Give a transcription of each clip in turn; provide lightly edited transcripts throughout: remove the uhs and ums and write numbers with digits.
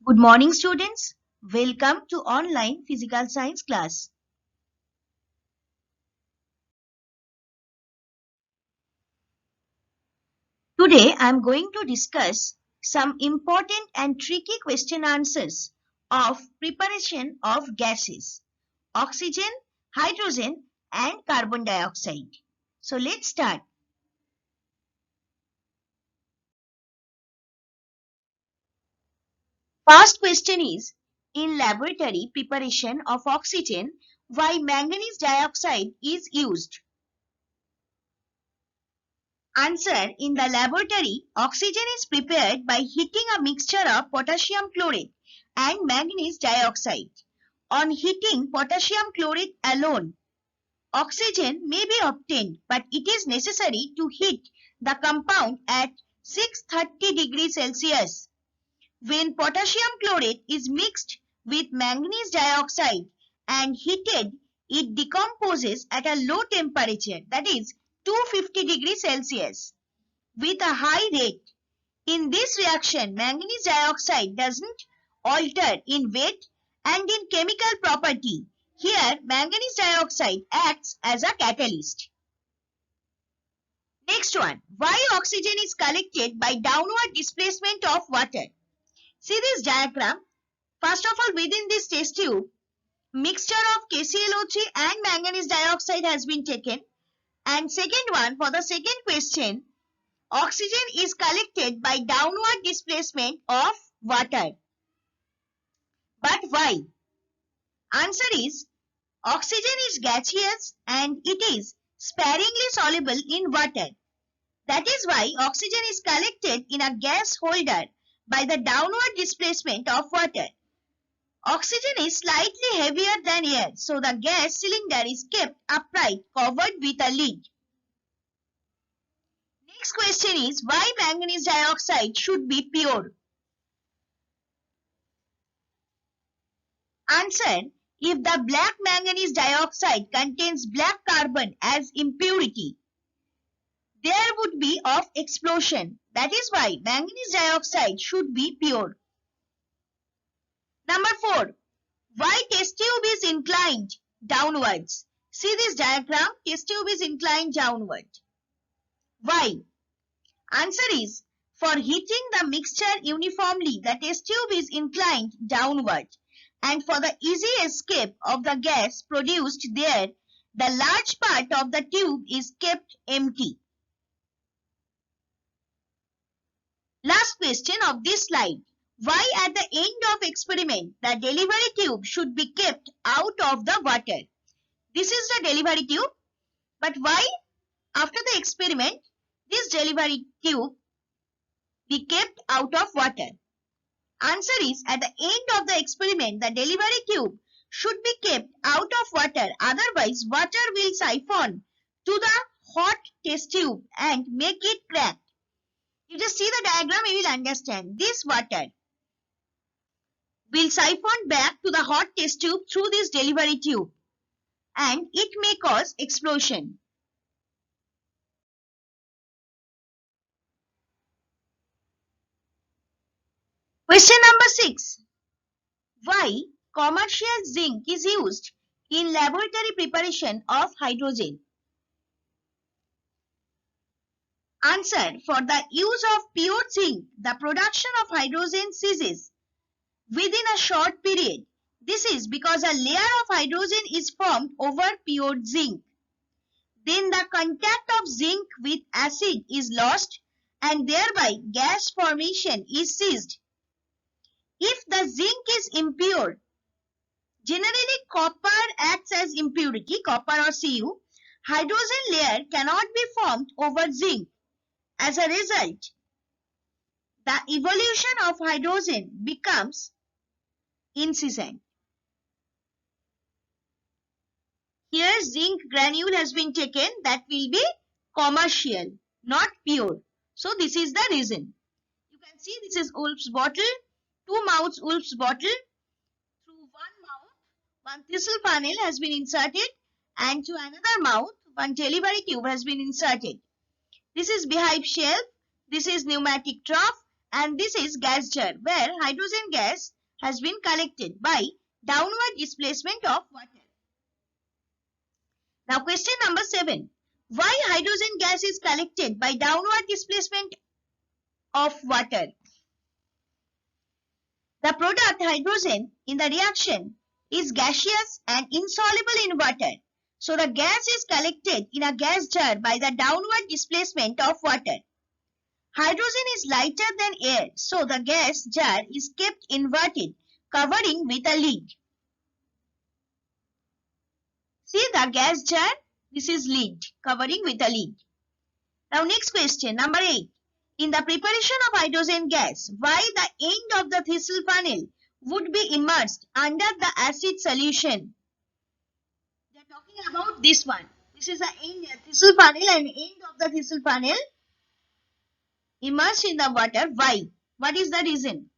Good morning, students. Welcome to online physical science class. Today, I am going to discuss some important and tricky question answers of preparation of gases, oxygen, hydrogen, and carbon dioxide. So let's start. First question is, in laboratory preparation of oxygen, why manganese dioxide is used? Answer. In the laboratory, oxygen is prepared by heating a mixture of potassium chloride and manganese dioxide. On heating potassium chloride alone, oxygen may be obtained, but it is necessary to heat the compound at 630 degrees Celsius. When potassium chloride is mixed with manganese dioxide and heated, it decomposes at a low temperature, that is 250 degrees Celsius, with a high rate. In this reaction, manganese dioxide doesn't alter in weight and in chemical property. Here, manganese dioxide acts as a catalyst. Next one, why oxygen is collected by downward displacement of water? See this diagram. First of all, within this test tube, mixture of KClO3 and manganese dioxide has been taken. And second one, for the second question, oxygen is collected by downward displacement of water. But why? Answer is, oxygen is gaseous and it is sparingly soluble in water. That is why oxygen is collected in a gas holder by the downward displacement of water. Oxygen is slightly heavier than air, so the gas cylinder is kept upright, covered with a lid. Next question is, why manganese dioxide should be pure? Answer. If the black manganese dioxide contains black carbon as impurity, there would be of explosion. That is why manganese dioxide should be pure. Number 4. Why test tube is inclined downwards? See this diagram. Test tube is inclined downward. Why? Answer is, for heating the mixture uniformly, the test tube is inclined downward. And for the easy escape of the gas produced there, the large part of the tube is kept empty. Last question of this slide. Why at the end of experiment, the delivery tube should be kept out of the water? This is the delivery tube. But why after the experiment, this delivery tube be kept out of water? Answer is, at the end of the experiment, the delivery tube should be kept out of water. Otherwise, water will siphon to the hot test tube and make it crack. You just see the diagram, you will understand. This water will siphon back to the hot test tube through this delivery tube, and it may cause explosion. Question number 6. Why commercial zinc is used in laboratory preparation of hydrogen? Answer. For the use of pure zinc, the production of hydrogen ceases within a short period. This is because a layer of hydrogen is formed over pure zinc. Then the contact of zinc with acid is lost and thereby gas formation is ceased. If the zinc is impure, generally copper acts as impurity, copper or Cu. Hydrogen layer cannot be formed over zinc. As a result, the evolution of hydrogen becomes incessant. Here zinc granule has been taken, that will be commercial, not pure. So this is the reason. You can see this is Wolf's bottle, two mouths Wolf's bottle. Through one mouth, one thistle funnel has been inserted, and to another mouth, one delivery tube has been inserted. This is beehive shelf, this is pneumatic trough, and this is gas jar where hydrogen gas has been collected by downward displacement of water. Now question number 7. Why hydrogen gas is collected by downward displacement of water? The product hydrogen in the reaction is gaseous and insoluble in water. So the gas is collected in a gas jar by the downward displacement of water. Hydrogen is lighter than air, so the gas jar is kept inverted, covering with a lid. See the gas jar, this is lid, covering with a lid. Now next question, number 8. In the preparation of hydrogen gas, why the end of the thistle funnel would be immersed under the acid solution? They are talking about this one. This is the end thistle funnel and end of the thistle funnel immersed in the water. Why? What is the reason?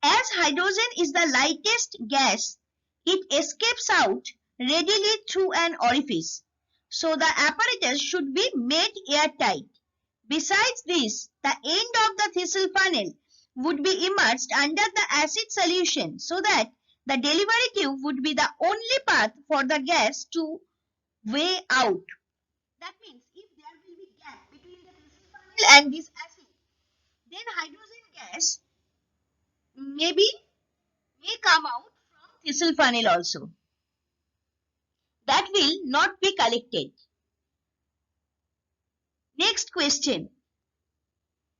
As hydrogen is the lightest gas, it escapes out readily through an orifice. So the apparatus should be made airtight. Besides this, the end of the thistle funnel would be immersed under the acid solution so that the delivery tube would be the only path for the gas to weigh out. That means if there will be gap between the thistle funnel and this acid, then hydrogen gas may come out from thistle funnel also. That will not be collected. Next question.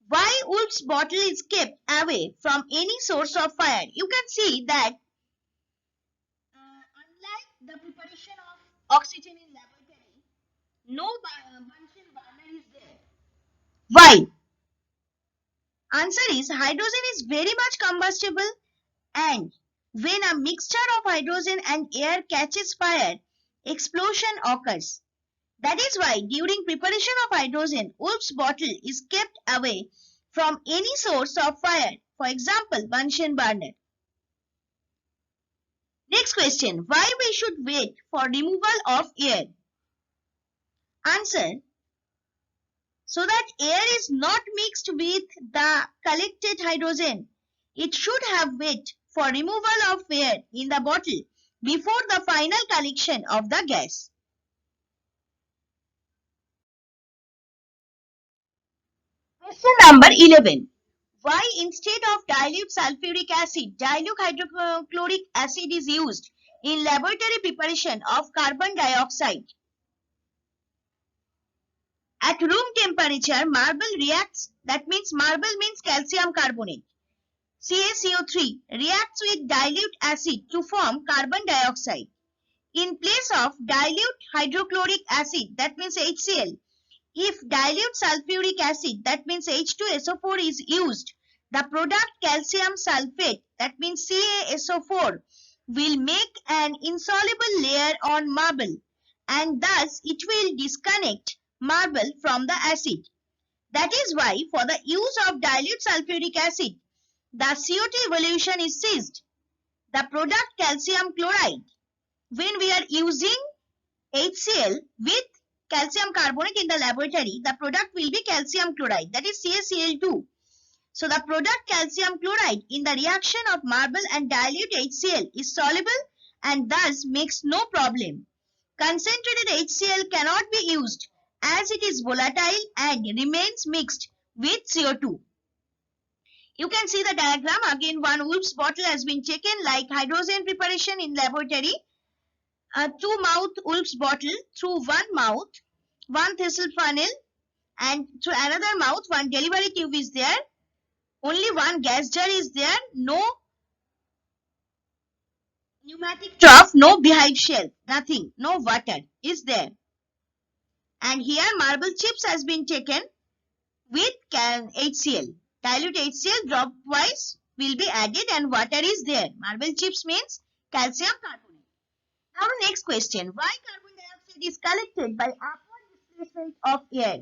Why Wolff's bottle is kept away from any source of fire? You can see that unlike the preparation of oxygen in laboratory, no Bunsen burner is there. Why? Answer is hydrogen is very much combustible, and when a mixture of hydrogen and air catches fire, explosion occurs. That is why during preparation of hydrogen, Wolff's bottle is kept away from any source of fire, for example, Bunsen burner. Next question, why we should wait for removal of air? Answer, so that air is not mixed with the collected hydrogen. It should have wait for removal of air in the bottle before the final collection of the gas. Question number 11. Why instead of dilute sulfuric acid, dilute hydrochloric acid is used in laboratory preparation of carbon dioxide? At room temperature, marble reacts, that means marble means calcium carbonate, CaCO3, reacts with dilute acid to form carbon dioxide. In place of dilute hydrochloric acid, that means HCl, if dilute sulfuric acid, that means H2SO4 is used, the product calcium sulfate, that means CaSO4, will make an insoluble layer on marble, and thus it will disconnect marble from the acid. That is why for the use of dilute sulfuric acid, the CO2 evolution is ceased. The product calcium chloride, when we are using HCl with calcium carbonate in the laboratory, the product will be calcium chloride, that is CaCl2. So the product calcium chloride in the reaction of marble and dilute HCl is soluble and thus makes no problem. Concentrated HCl cannot be used as it is volatile and remains mixed with CO2. You can see the diagram. Again, one Wolff's bottle has been taken like hydrogen preparation in laboratory. A two-mouth Wolff's bottle, through one mouth, one thistle funnel, and through another mouth, one delivery tube is there. Only one gas jar is there. No pneumatic trough, no beehive shell, nothing, no water is there. And here marble chips has been taken with HCl. Dilute HCl drop-wise will be added and water is there. Marble chips means calcium carbonate. Now the next question. Why carbon dioxide is collected by upward displacement of air?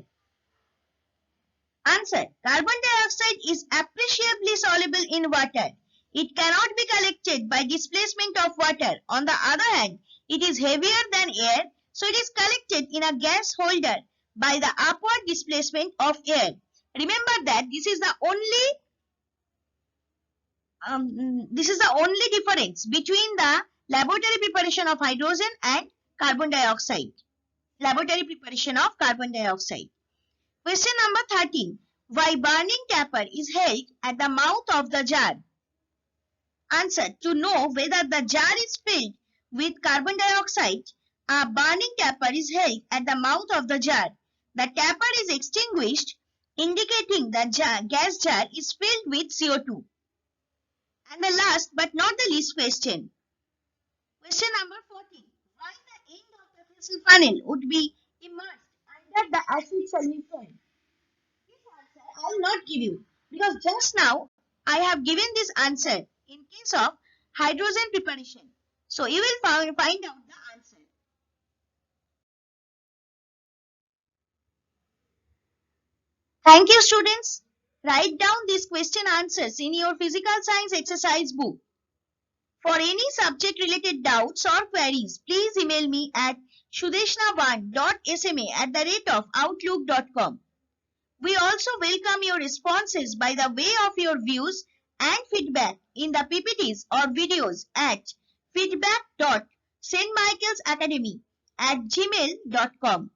Answer. Carbon dioxide is appreciably soluble in water. It cannot be collected by displacement of water. On the other hand, it is heavier than air, so it is collected in a gas holder by the upward displacement of air. Remember that this is the only difference between the laboratory preparation of hydrogen and carbon dioxide. Laboratory preparation of carbon dioxide. Question number 13. Why burning tapper is held at the mouth of the jar? Answer. To know whether the jar is filled with carbon dioxide, a burning tapper is held at the mouth of the jar. The tapper is extinguished, indicating the gas jar is filled with CO2. And the last but not the least question. Question number 14. Why the end of the vessel funnel would be immersed under the acid solution? This answer I will not give you, because just now I have given this answer in case of hydrogen preparation. So you will find out the answer. Thank you, students. Write down these question answers in your physical science exercise book. For any subject related doubts or queries, please email me at shudeshna1.sma@outlook.com. We also welcome your responses by the way of your views and feedback in the PPTs or videos at feedback.stmichaelsacademy@gmail.com.